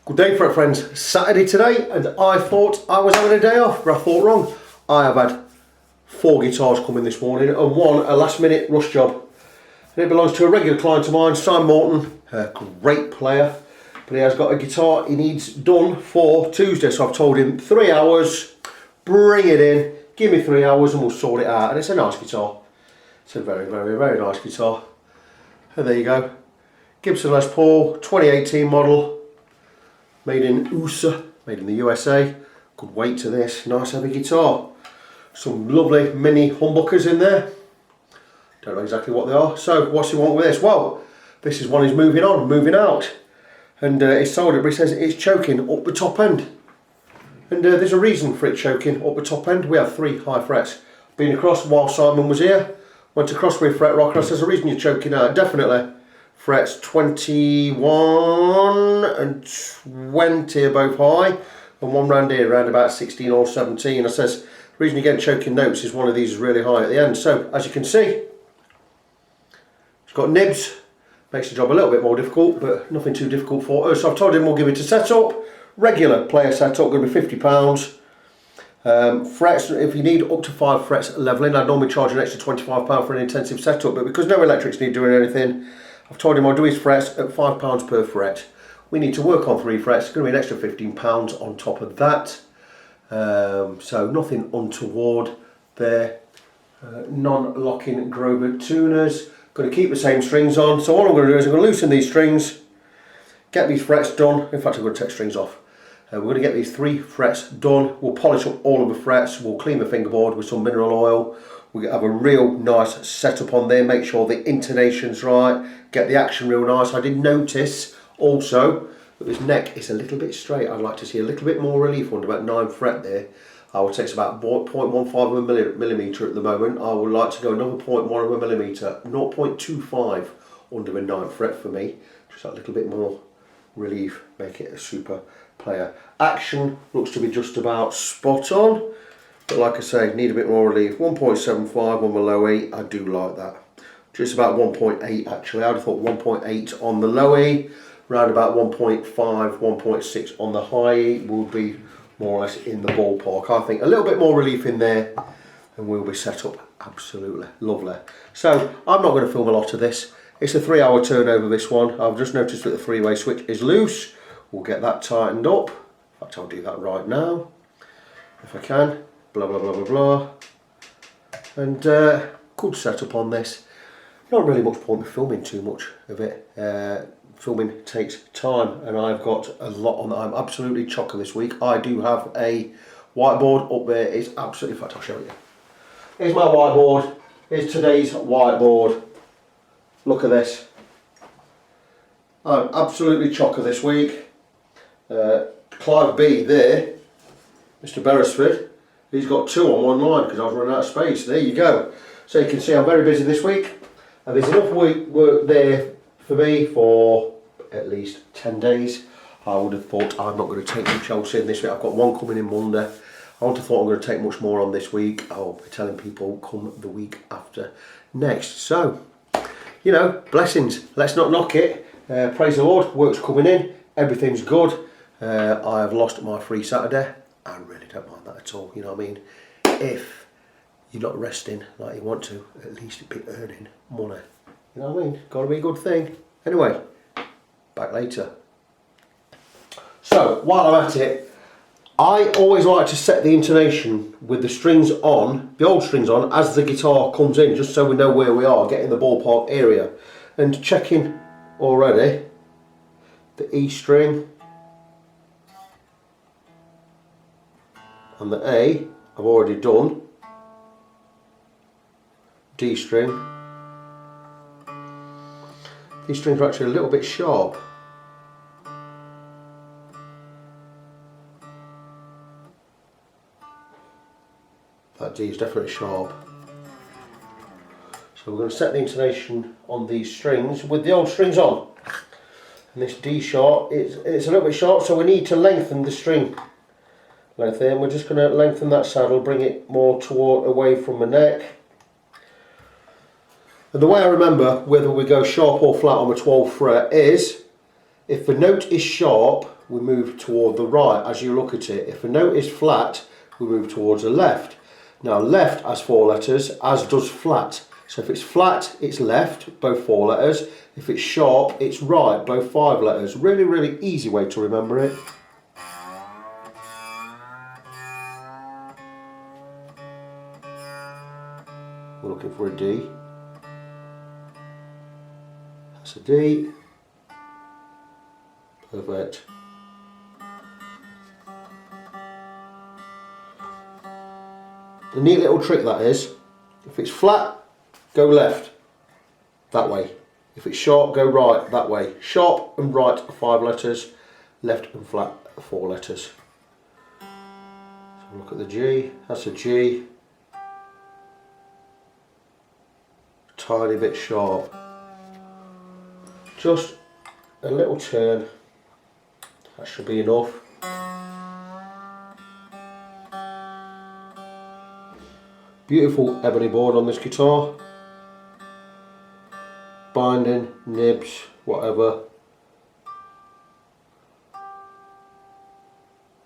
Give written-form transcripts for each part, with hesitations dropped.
Good day, friends. Saturday today, and I thought I was having a day off, but I thought wrong. I have had 4 guitars come in this morning and one a last minute rush job. And it belongs to a regular client of mine, Simon Moreton, a great player, but he has got a guitar he needs done for Tuesday. So I've told him 3 hours, bring it in, give me 3 hours and we'll sort it out. And it's a nice guitar. It's a very, very, very nice guitar. And there you go. Gibson Les Paul, 2018 model. Made in USA, made in the USA. Good weight to this, nice heavy guitar. Some lovely mini humbuckers in there. Don't know exactly what they are. So what's he want with this? Well, this is one he's moving on, moving out. And he's sold it, but he says it's choking up the top end. And there's a reason for it choking up the top end. We have 3 high frets. Been across while Simon was here. Went across with fret rocker. There's a reason you're choking out, definitely. Frets 21 and 20 are both high, and one round here around about 16 or 17. I says the reason you get choking notes is one of these is really high at the end. So as you can see, it's got nibs, makes the job a little bit more difficult, but nothing too difficult for us. So I've told him we'll give it a setup, regular player setup, going to be £50. Frets, if you need up to 5 frets leveling, I'd normally charge an extra £25 for an intensive setup, but because no electrics need doing anything, I've told him I'll do his frets at £5 per fret. We need to work on 3 frets, it's going to be an extra £15 on top of that. So nothing untoward there. Non-locking Grover tuners. Going to keep the same strings on. So all I'm going to do is I'm going to loosen these strings, get these frets done. In fact, I'm going to take strings off. We're going to get these 3 frets done. We'll polish up all of the frets. We'll clean the fingerboard with some mineral oil. We'll have a real nice setup on there. Make sure the intonation's right. Get the action real nice. I did notice also that this neck is a little bit straight. I'd like to see a little bit more relief under about 9 fret there. I would say it's about 0.15 of a millimetre at the moment. I would like to go another 0.1 of a millimetre, 0.25 under the 9th fret for me. Just that little bit more relief, make it a super player. Action looks to be just about spot on, but like I say, need a bit more relief. 1.75 on the low E, I do like that. Just about 1.8 actually. I'd have thought 1.8 on the low E, around about 1.5, 1.6 on the high E will be more or less in the ballpark. I think a little bit more relief in there and we'll be set up absolutely lovely. So I'm not going to film a lot of this. It's a 3-hour turnover, this one. I've just noticed that the 3-way switch is loose. We'll get that tightened up. In fact, I'll do that right now if I can. Blah blah blah blah blah. And good setup on this. Not really much point in filming too much of it. Filming takes time, and I've got a lot on that. I'm absolutely chocker this week. I do have a whiteboard up there. It's absolutely, in fact, I'll show you. Here's my whiteboard. Here's today's whiteboard. Look at this. I'm absolutely chocker this week. Clive B there, Mr Beresford, he's got 2 on one line because I was running out of space. There you go. So you can see I'm very busy this week, and there's enough work there for me for at least 10 days. I would have thought I'm not going to take much else in this week. I've got one coming in Monday. I would have thought I'm going to take much more on this week. I'll be telling people come the week after next. So, you know, blessings. Let's not knock it. Praise the Lord. Work's coming in. Everything's good. I have lost my free Saturday. I really don't mind that at all. You know what I mean? If you're not resting like you want to, at least be earning money. You know what I mean? Got to be a good thing. Anyway, back later. So, while I'm at it, I always like to set the intonation with the strings on, the old strings on, as the guitar comes in, just so we know where we are, getting the ballpark area. And checking already the E string and the A, I've already done. D string. These strings are actually a little bit sharp. That D is definitely sharp. So we're going to set the intonation on these strings with the old strings on. And this D sharp, it's a little bit sharp, so we need to lengthen the string length there. And we're just going to lengthen that saddle, bring it more away from the neck. And the way I remember whether we go sharp or flat on the 12th fret is, if the note is sharp, we move toward the right as you look at it. If a note is flat, we move towards the left. Now left has 4 letters, as does flat. So if it's flat, it's left, both 4 letters. If it's sharp, it's right, both 5 letters. Really, really easy way to remember it. We're looking for a D. That's a D. Perfect. A neat little trick that is. If it's flat, go left, that way. If it's sharp, go right, that way. Sharp and right are 5 letters, left and flat are 4 letters. So look at the G, that's a G. Tiny bit sharp. Just a little turn, that should be enough. Beautiful ebony board on this guitar. Binding, nibs, whatever.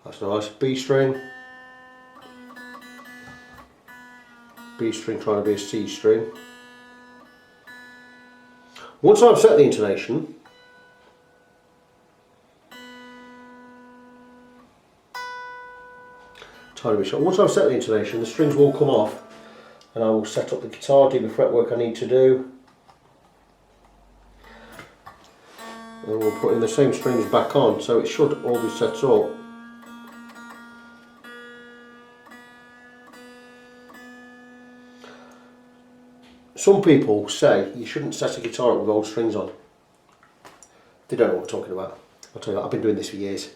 That's nice. B string. B string trying to be a C string. Once I've set the intonation, tiny bit short. Once I've set the intonation, the strings will come off and I will set up the guitar, do the fretwork I need to do. And we'll put in the same strings back on, so it should all be set up. Some people say you shouldn't set a guitar up with old strings on. They don't know what I'm talking about. I'll tell you what, I've been doing this for years.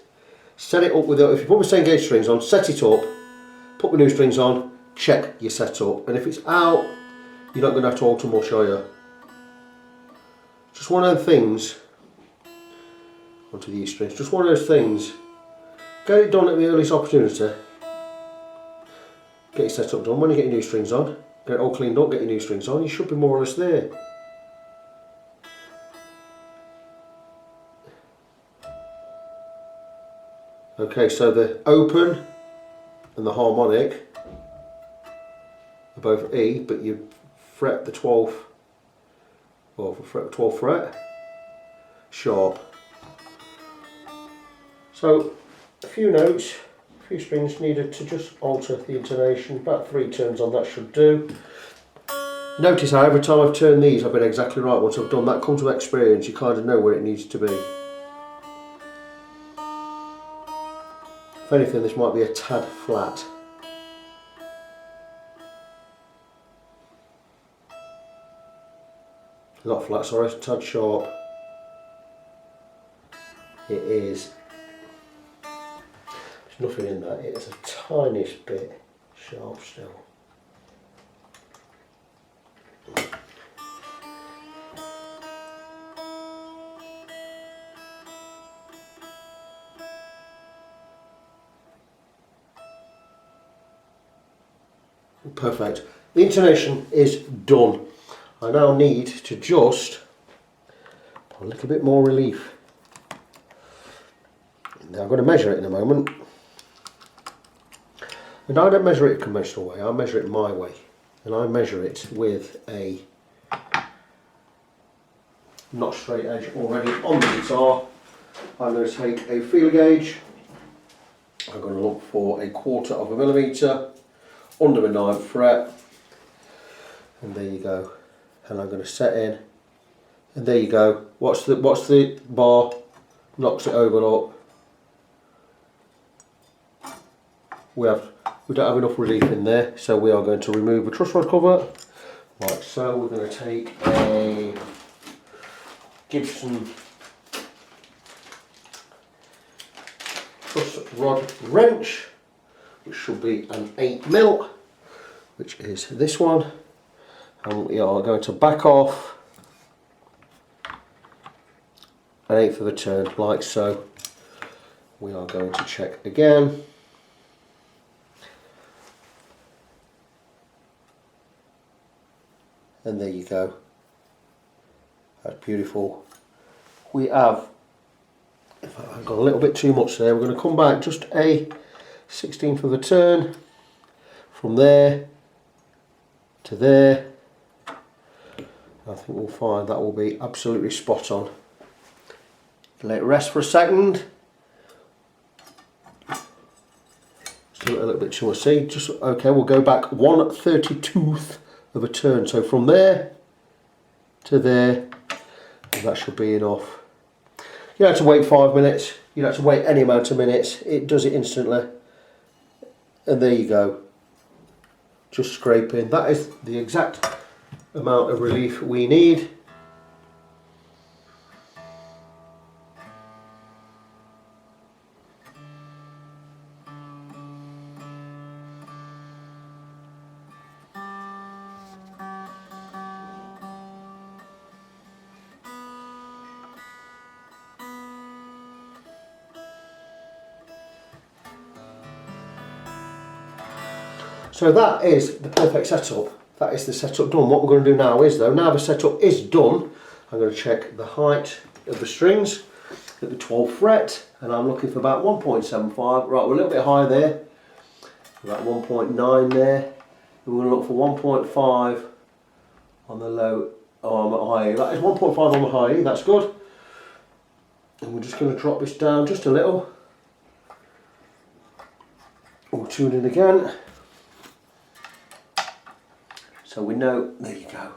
Set it up with, if you put the same gauge strings on, set it up, put the new strings on, check your setup, and if it's out, you're not going to have to alter much, are you? Just one of those things, onto the E strings, just one of those things, get it done at the earliest opportunity, get your setup done. When you get your new strings on, get it all cleaned up, get your new strings on, you should be more or less there. Okay, so the open and the harmonic are both E, but you fret the 12th, well, fret the 12th fret, sharp. So a few notes, a few strings needed to just alter the intonation. About 3 turns on that should do. Notice how every time I've turned these I've been exactly right. Once I've done that, comes with experience, you kind of know where it needs to be. If anything, this might be a tad flat. Not flat, sorry, it's a tad sharp. It is. There's nothing in that, it is a tiniest bit sharp still. Perfect. The intonation is done. I now need to just put a little bit more relief. Now I'm going to measure it in a moment. And I don't measure it a conventional way, I measure it my way. And I measure it with a not straight edge already on the guitar. I'm going to take a feeler gauge. I'm going to look for 1/4 of a millimetre under the 9th fret, and there you go. And I'm going to set in, and there you go. Watch the bar, knocks it over and up. We don't have enough relief in there, so we are going to remove the truss rod cover. Like so, we're going to take a Gibson truss rod wrench, which should be an 8mm, which is this one, and we are going to back off 1/8 of a turn, like so. We are going to check again. And there you go. That's beautiful. We have I've got a little bit too much there. We're going to come back just a 16th of a turn from there to there. I think we'll find that will be absolutely spot on. Let it rest for a second. Still a little bit too much. See, just okay. We'll go back 1/32th of a turn. So from there to there, and that should be enough. You don't have to wait 5 minutes. You don't have to wait any amount of minutes. It does it instantly. And there you go. Just scraping. That is the exact amount of relief we need. So that is the perfect setup. That is the setup done. What we're going to do now is though, now the setup is done, I'm going to check the height of the strings at the 12th fret, and I'm looking for about 1.75. Right, we're a little bit high there, about 1.9 there. And we're going to look for 1.5 on the low, on the high E. That is 1.5 on the high E, that's good. And we're just going to drop this down just a little. We'll tune in again. So we know, there you go,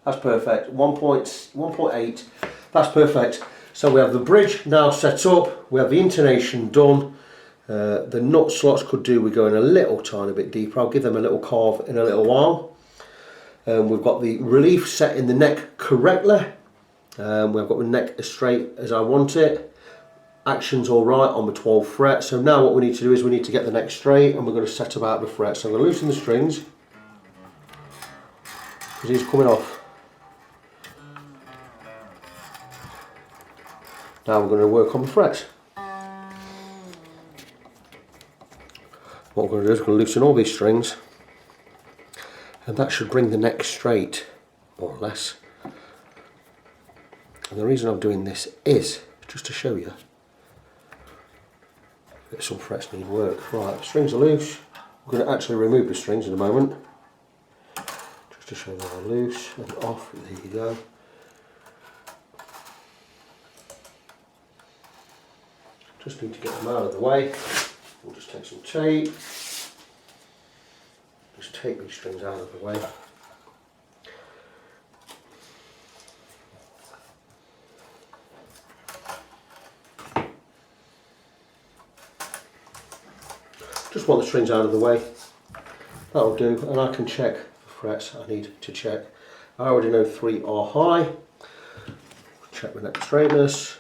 that's perfect, 1.8, that's perfect. So we have the bridge now set up, we have the intonation done, the nut slots could do with going a little tiny bit deeper. I'll give them a little carve in a little while. We've got the relief set in the neck correctly, we've got the neck as straight as I want it, action's alright on the 12th fret. So now what we need to do is we need to get the neck straight, and we're going to set about the fret. So I'm going to loosen the strings, because he's coming off. Now we're going to work on the frets. What we're going to do is we're going to loosen all these strings, and that should bring the neck straight, more or less. And the reason I'm doing this is just to show you that some frets need work. Right, the strings are loose. We're going to actually remove the strings in a moment, to show that they're loose and off. There you go. Just need to get them out of the way. We'll just take some tape. Just take these strings out of the way. Just want the strings out of the way. That'll do, and I can check frets I need to check. I already know 3 are high. Check the neck straightness.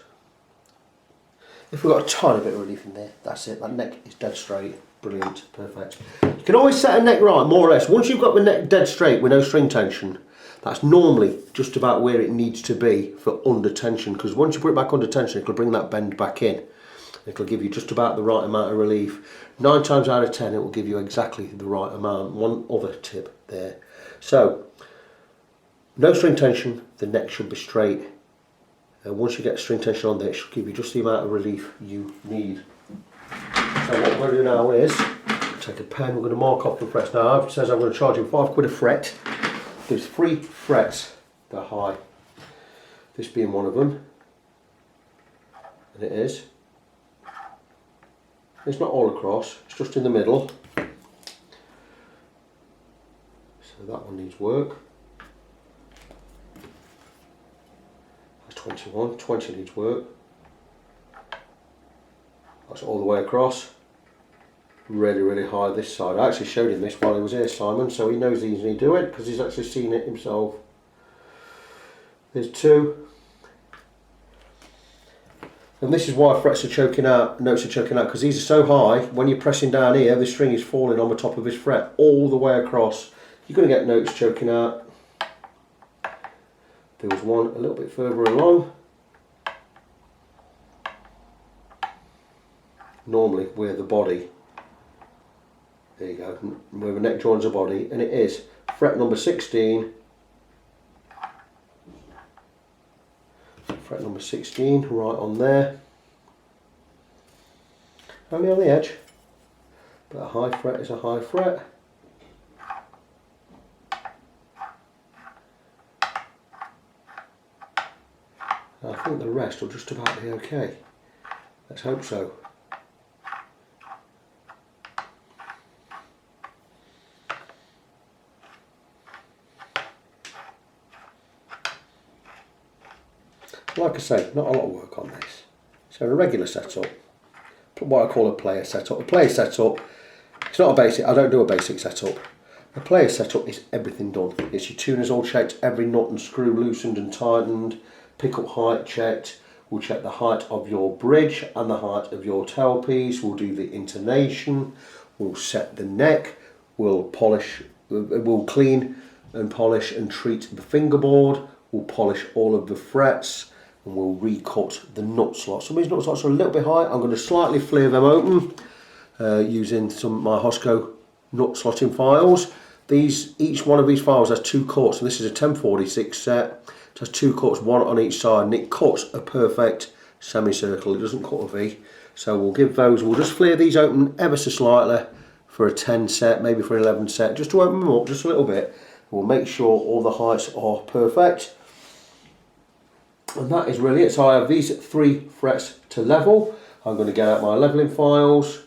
If we've got a tiny bit of relief in there, that's it. That neck is dead straight. Brilliant, perfect. You can always set a neck right, more or less. Once you've got the neck dead straight with no string tension, that's normally just about where it needs to be for under tension, because once you put it back under tension, it'll bring that bend back in. It'll give you just about the right amount of relief. 9 times out of 10 it will give you exactly the right amount. One other tip there. So, no string tension, the neck should be straight. Once you get string tension on there, it should give you just the amount of relief you need. So what we're going to do now is, take a pen, we're going to mark off the frets. Now it says I'm going to charge him £5 a fret. There's 3 frets that are high. This being one of them. And it is. It's not all across, it's just in the middle. So that one needs work. That's 21, 20 needs work. That's all the way across. Really, really high this side. I actually showed him this while he was here, Simon, so he knows he's going to do it because he's actually seen it himself. There's 2. And this is why frets are choking out, notes are choking out, because these are so high, when you're pressing down here, the string is falling on the top of his fret all the way across. You're going to get notes choking out. There was one a little bit further along. Normally where the body, there you go, where the neck joins the body, and it is fret number 16, fret number 16 right on there. only on the edge, but a high fret is a high fret. I think the rest will just about be okay. Let's hope so. Like I say, not a lot of work on this. So a regular setup, what I call a player setup. A player setup, it's not a basic, I don't do a basic setup. A player setup is everything done. It's your tuners all checked, every nut and screw loosened and tightened, pickup height checked. We'll check the height of your bridge and the height of your tailpiece. We'll do the intonation. We'll set the neck. We'll polish, we'll clean and polish and treat the fingerboard. We'll polish all of the frets. And we'll recut the nut slots. Some of these nut slots are a little bit high. I'm going to slightly flare them open using some of my Hosco nut slotting files. Each one of these files has 2 cuts, and this is a 1046 set. It has 2 cuts, one on each side, and it cuts a perfect semicircle. It doesn't cut a V. So we'll give those, we'll just flare these open ever so slightly for a 10 set, maybe for an 11 set, just to open them up just a little bit. We'll make sure all the heights are perfect. And that is really it. So I have these 3 frets to level. I'm going to get out my leveling files.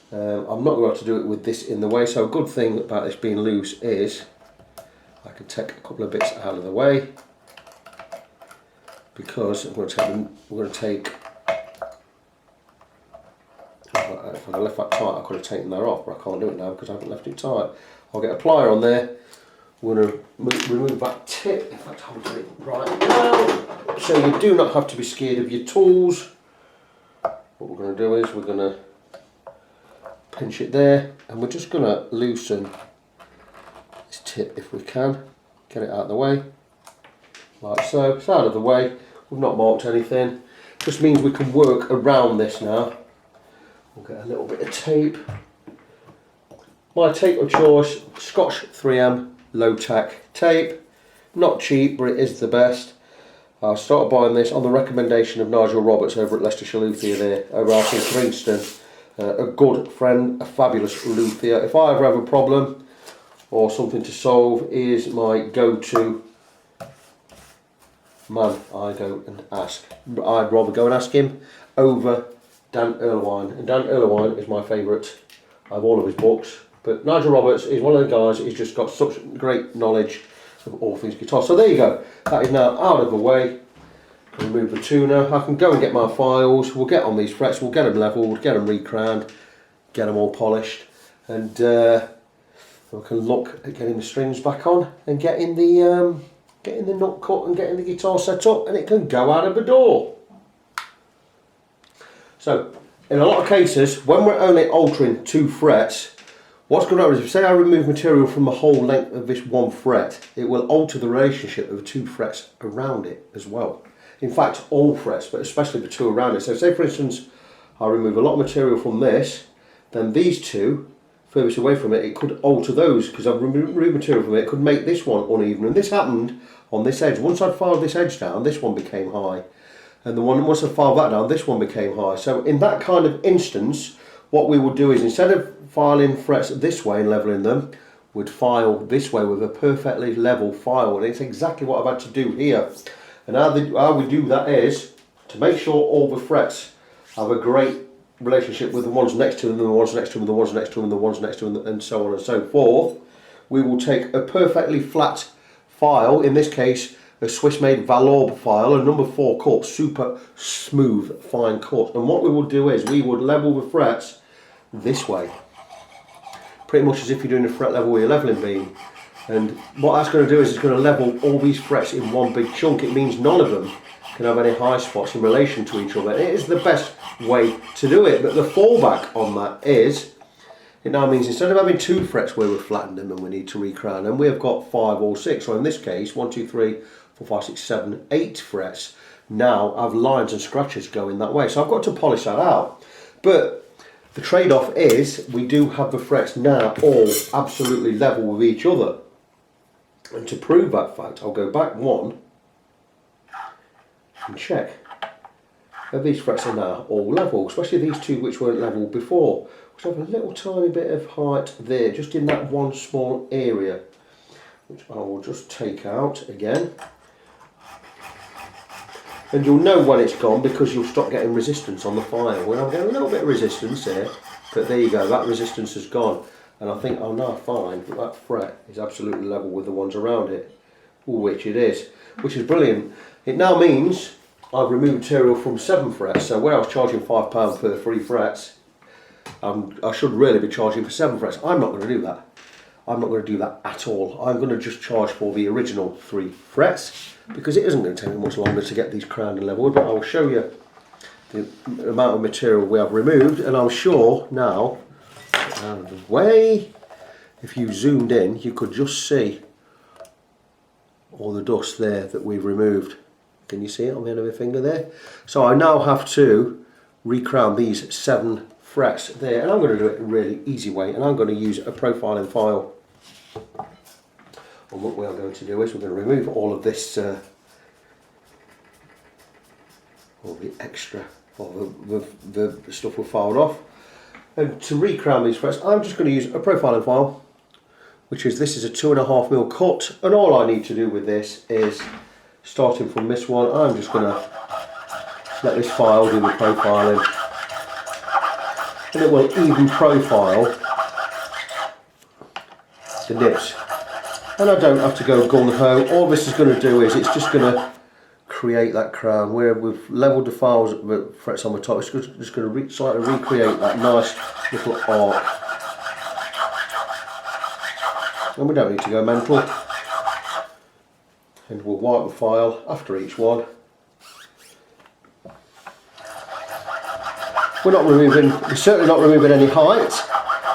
I'm not going to do it with this in the way. So a good thing about this being loose is I can take a couple of bits out of the way, because I'm going to take them, we're going to take, if I left that tight I could have taken that off, but I can't do it now because I haven't left it tight. I'll get a plier on there. We're going to remove that tip. In fact, I'll do it right now. So you do not have to be scared of your tools. What we're going to do is we're going to pinch it there, and we're just going to loosen this tip if we can. Get it out of the way, like so. It's out of the way. We've not marked anything. Just means we can work around this now. We'll get a little bit of tape. My tape of choice, Scotch 3M low tack tape. Not cheap, but it is the best. I started buying this on the recommendation of Nigel Roberts over at Leicestershire Luthier there, over out in Kingston. A good friend, a fabulous luthier. If I ever have a problem or something to solve, is my go-to man. I go and ask. I'd rather go and ask him over Dan Erlewine. And Dan Erlewine is my favourite. I have all of his books. But Nigel Roberts is one of the guys, he's just got such great knowledge of all things guitar. So there you go. That is now out of the way. Remove the tuner. I can go and get my files. We'll get on these frets. We'll get them levelled, get them recrowned, get them all polished, and we can look at getting the strings back on and getting the nut cut and getting the guitar set up, and it can go out of the door. So in a lot of cases, when we're only altering 2 frets, what's going to happen is, if say I remove material from the whole length of this 1 fret, it will alter the relationship of the 2 frets around it as well. In fact, all frets, but especially the 2 around it. So say for instance, I remove a lot of material from this, then these 2 furthest away from it, it could alter those, because I've removed material from it, it could make this one uneven. And this happened on this edge. Once I'd filed this edge down, this one became high. And the one, once I filed that down, this one became high. So in that kind of instance, what we would do is, instead of filing frets this way and levelling them, we'd file this way with a perfectly level file. And it's exactly what I've had to do here. And how we do that is to make sure all the frets have a great relationship with the ones next to them, and the ones next to them, and the ones next to them, and the ones next to them, and so on and so forth. We will take a perfectly flat file, in this case a Swiss made Valorbe file, a number 4 cut, super smooth fine cut. And what we would do is we would level the frets this way, pretty much as if you're doing a fret level with your levelling beam. And what that's going to do is it's going to level all these frets in one big chunk. It means none of them can have any high spots in relation to each other. It is the best way to do it, but the fallback on that is, it now means instead of having 2 frets where we've flattened them and we need to recrown them, we have got 5 or 6, or in this case 1, 2, 3, 4, 5, 6, 7, 8 frets now have lines and scratches going that way. So I've got to polish that out. But the trade-off is we do have the frets now all absolutely level with each other. And to prove that fact, I'll go back 1 and check. of these frets are now all level, especially these two which weren't level before, which have a little tiny bit of height there, just in that one small area, which I will just take out again. And you'll know when it's gone because you'll stop getting resistance on the file. Well, I'm getting a little bit of resistance here, but there you go, that resistance has gone. And I think I'll now find that that fret is absolutely level with the ones around it, which it is, which is brilliant. It now means I've removed material from 7 frets, so where I was charging £5 for 3 frets, I should really be charging for 7 frets. I'm not going to do that. I'm not going to do that at all. I'm going to just charge for the original 3 frets because it isn't going to take me much longer to get these crowned and leveled, but I will show you the amount of material we have removed, and I'm sure now, out of the way, if you zoomed in you could just see all the dust there that we've removed. Can you see it on the end of my finger there? So I now have to recrown these 7 frets there, and I'm going to do it a really easy way, and I'm going to use a profiling file. And what we are going to do is we're going to remove all of this, all the extra, all the stuff we filed off. And to recrown these frets, I'm just going to use a profiling file, which is, this is a 2.5mm cut, and all I need to do with this is, starting from this one, I'm just going to let this file do the profiling, and it will even profile the nips, and I don't have to go gung-ho. All this is going to do is it's just going to create that crown where we've levelled the files, the frets on the top. It's just going to slightly recreate that nice little arc, and we don't need to go mental. And we'll wipe the file after each one. We're certainly not removing any height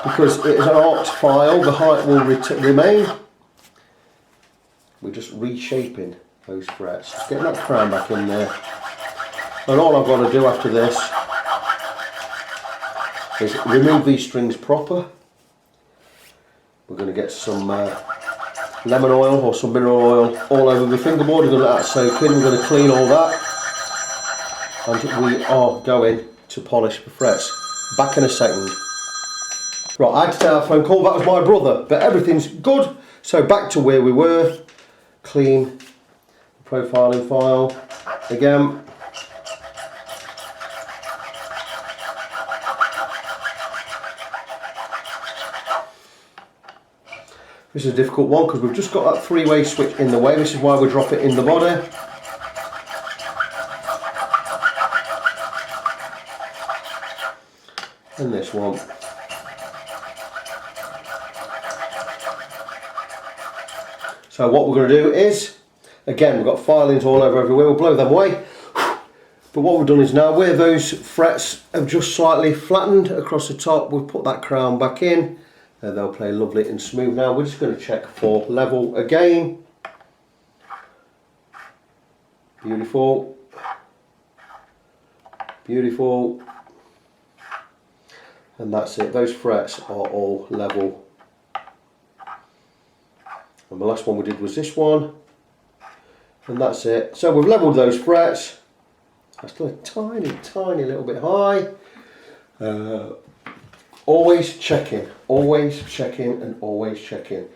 because it is an arced file. The height will remain. We're just reshaping those frets, just getting that crown back in there. And all I've got to do after this is remove these strings proper. We're going to get some lemon oil or some mineral oil all over the fingerboard. We're going to let that soak in. We're going to clean all that, and we are going to polish the frets. Back in a second. Right, I had to take that phone call. That was my brother, but everything's good. So back to where we were. Clean profiling file again. This is a difficult one because we've just got that 3-way switch in the way. This is why we drop it in the body. And this one. So what we're going to do is, again, we've got filings all over everywhere, we'll blow them away. But what we've done is now, where those frets have just slightly flattened across the top, we've put that crown back in. They'll play lovely and smooth. Now we're just going to check for level again. Beautiful. Beautiful. And that's it. Those frets are all level. And the last one we did was this one. And that's it. So we've levelled those frets. That's still a tiny, tiny little bit high. Always checking, and always checking.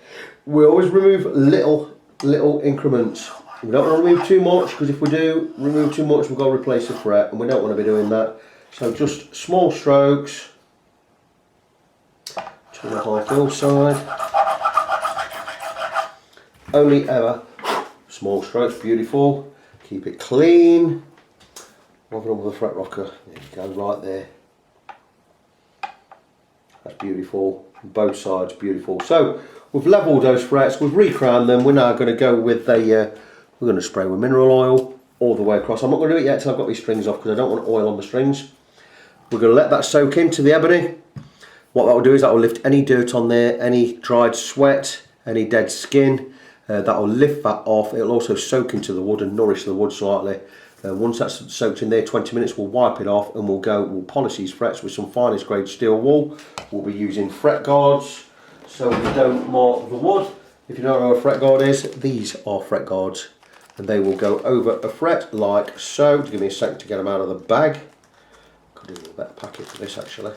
We always remove little increments. We don't want to remove too much, because if we do remove too much, we've got to replace the fret, and we don't want to be doing that. So just small strokes, 2.5mm side. Only ever small strokes, beautiful. Keep it clean. Rub it on with a fret rocker. There you go, right there. That's beautiful. Both sides beautiful. So we've levelled those frets, we've recrowned them. We're now going to go with a, we're going to spray with mineral oil all the way across. I'm not going to do it yet until I've got these strings off, because I don't want oil on the strings. We're going to let that soak into the ebony. What that will do is that will lift any dirt on there, any dried sweat, any dead skin. That will lift that off. It'll also soak into the wood and nourish the wood slightly. Once that's soaked in there, 20 minutes, we'll wipe it off, and we'll polish these frets with some finest grade steel wool. We'll be using fret guards so we don't mark the wood. If you don't know what a fret guard is, these are fret guards. and they will go over a fret like so. Just give me a second to get them out of the bag. Could do a better packet for this actually.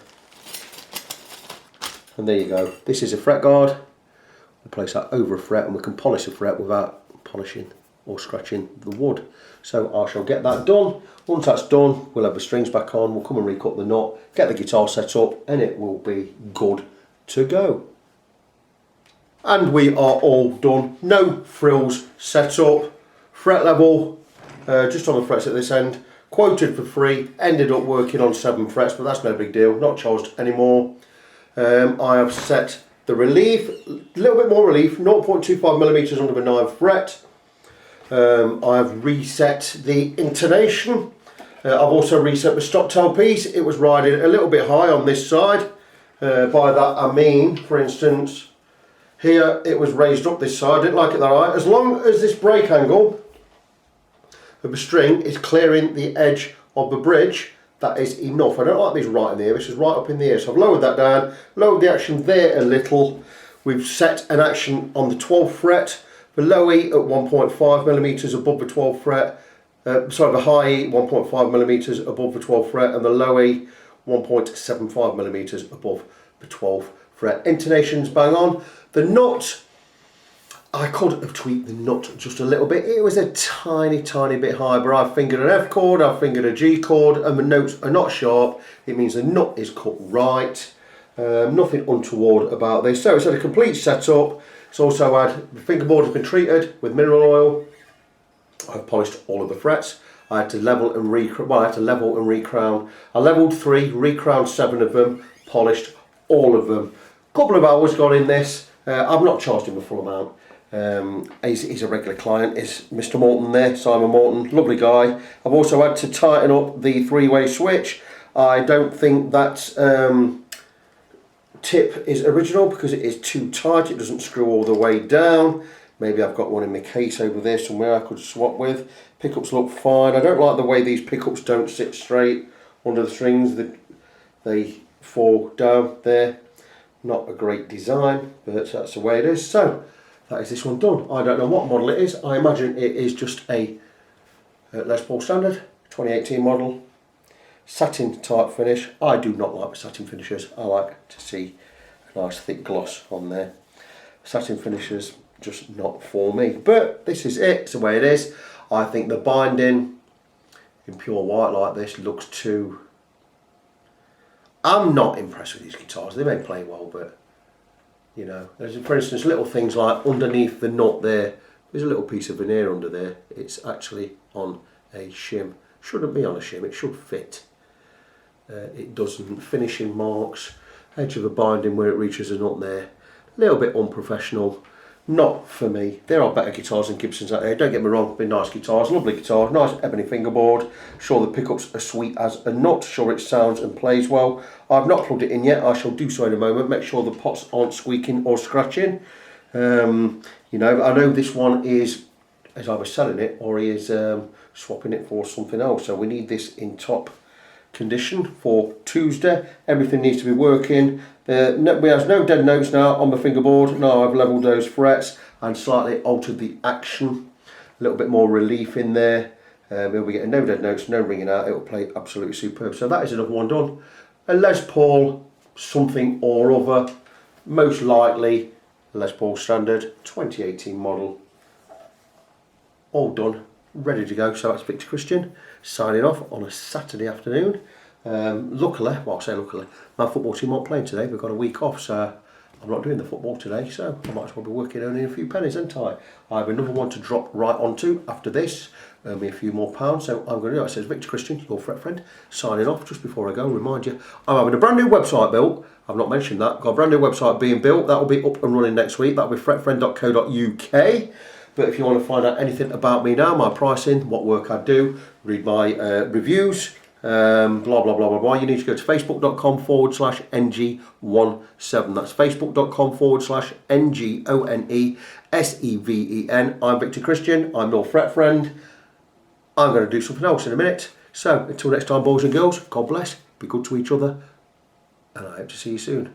And there you go. This is a fret guard. We'll place that over a fret, and we can polish a fret without polishing or scratching the wood. So I shall get that done. Once that's done, we'll have the strings back on, we'll come and recut the nut, get the guitar set up, and it will be good to go. And we are all done. No frills set up. Fret level, just on the frets at this end. Quoted for free, ended up working on 7 frets, but that's no big deal, not charged anymore. I have set the relief, a little bit more relief, 0.25mm under the 9th fret. I've reset the intonation. I've also reset the stop tailpiece. It was riding a little bit high on this side. By that I mean, for instance, here it was raised up this side. I didn't like it that high. As long as this break angle of the string is clearing the edge of the bridge, that is enough. I don't like this right in the ear. This is right up in the ear. So I've lowered that down, lowered the action there a little. We've set an action on the 12th fret. The low E at 1.5mm above the 12th fret, the high E 1.5mm above the 12th fret, and the low E 1.75mm above the 12th fret. Intonations bang on. The nut, I could have tweaked the nut just a little bit. It was a tiny bit high, but I've fingered an F chord, I've fingered a G chord, and the notes are not sharp. It means the nut is cut right. Nothing untoward about this. So it's had a complete setup. It's also had, the fingerboard has been treated with mineral oil. I've polished all of the frets. I had to level and recrown. I leveled 3, recrowned 7 of them, polished all of them. Couple of hours gone in this. I've not charged him the full amount. He's a regular client, is Mr Moreton there, Simon Moreton, lovely guy. I've also had to tighten up the 3-way switch. I don't think that tip is original because it is too tight, it doesn't screw all the way down. Maybe I've got one in my case over there somewhere I could swap with. Pickups look fine. I don't like the way these pickups don't sit straight under the strings, they fall down there. Not a great design, but that's the way it is. So that is this one done. I don't know what model it is. I imagine it is just a Les Paul Standard 2018 model. Satin type finish. I do not like the satin finishes. I like to see a nice thick gloss on there. Satin finishes just not for me, but this is it. It's the way it is. I think the binding in pure white like this looks too... I'm not impressed with these guitars. They may play well, but you know, there's, for instance, little things like underneath the nut there, there's a little piece of veneer under there. It's actually on a shim. Shouldn't be on a shim, it should fit. It doesn't. Finishing marks, edge of the binding where it reaches a nut there, a little bit unprofessional. Not for me. There are better guitars than Gibsons out there, don't get me wrong, they're nice guitars, lovely guitar, nice ebony fingerboard. Sure, the pickups are sweet as a nut, sure it sounds and plays well. I've not plugged it in yet, I shall do so in a moment, make sure the pots aren't squeaking or scratching. You know, I know this one is, as I was selling it, or he is swapping it for something else, so we need this in top condition for Tuesday. Everything needs to be working. We have no dead notes now on the fingerboard. Now I've levelled those frets and slightly altered the action. A little bit more relief in there. We'll be getting no dead notes, no ringing out. It will play absolutely superb. So that is another one done. A Les Paul something or other. Most likely Les Paul Standard 2018 model. All done, ready to go. So that's Victor Christian signing off on a Saturday afternoon. Luckily, well, I say luckily, my football team aren't playing today. We've got a week off, so I'm not doing the football today, so I might as well be working earning a few pennies, ain't I? I have another one to drop right onto after this, earn me a few more pounds, so I'm going to do it. It says Victor Christian, your fret friend, signing off. Just before I go, remind you, I'm having a brand new website built. I've not mentioned that. Got a brand new website being built. That will be up and running next week. That'll be fretfriend.co.uk. But if you want to find out anything about me now, my pricing, what work I do, read my reviews, blah blah blah blah blah, you need to go to facebook.com/ng17. That's facebook.com/NGONESEVEN. I'm Victor Christian, I'm your fret friend. I'm going to do something else in a minute. So until next time, boys and girls, God bless, be good to each other, and I hope to see you soon.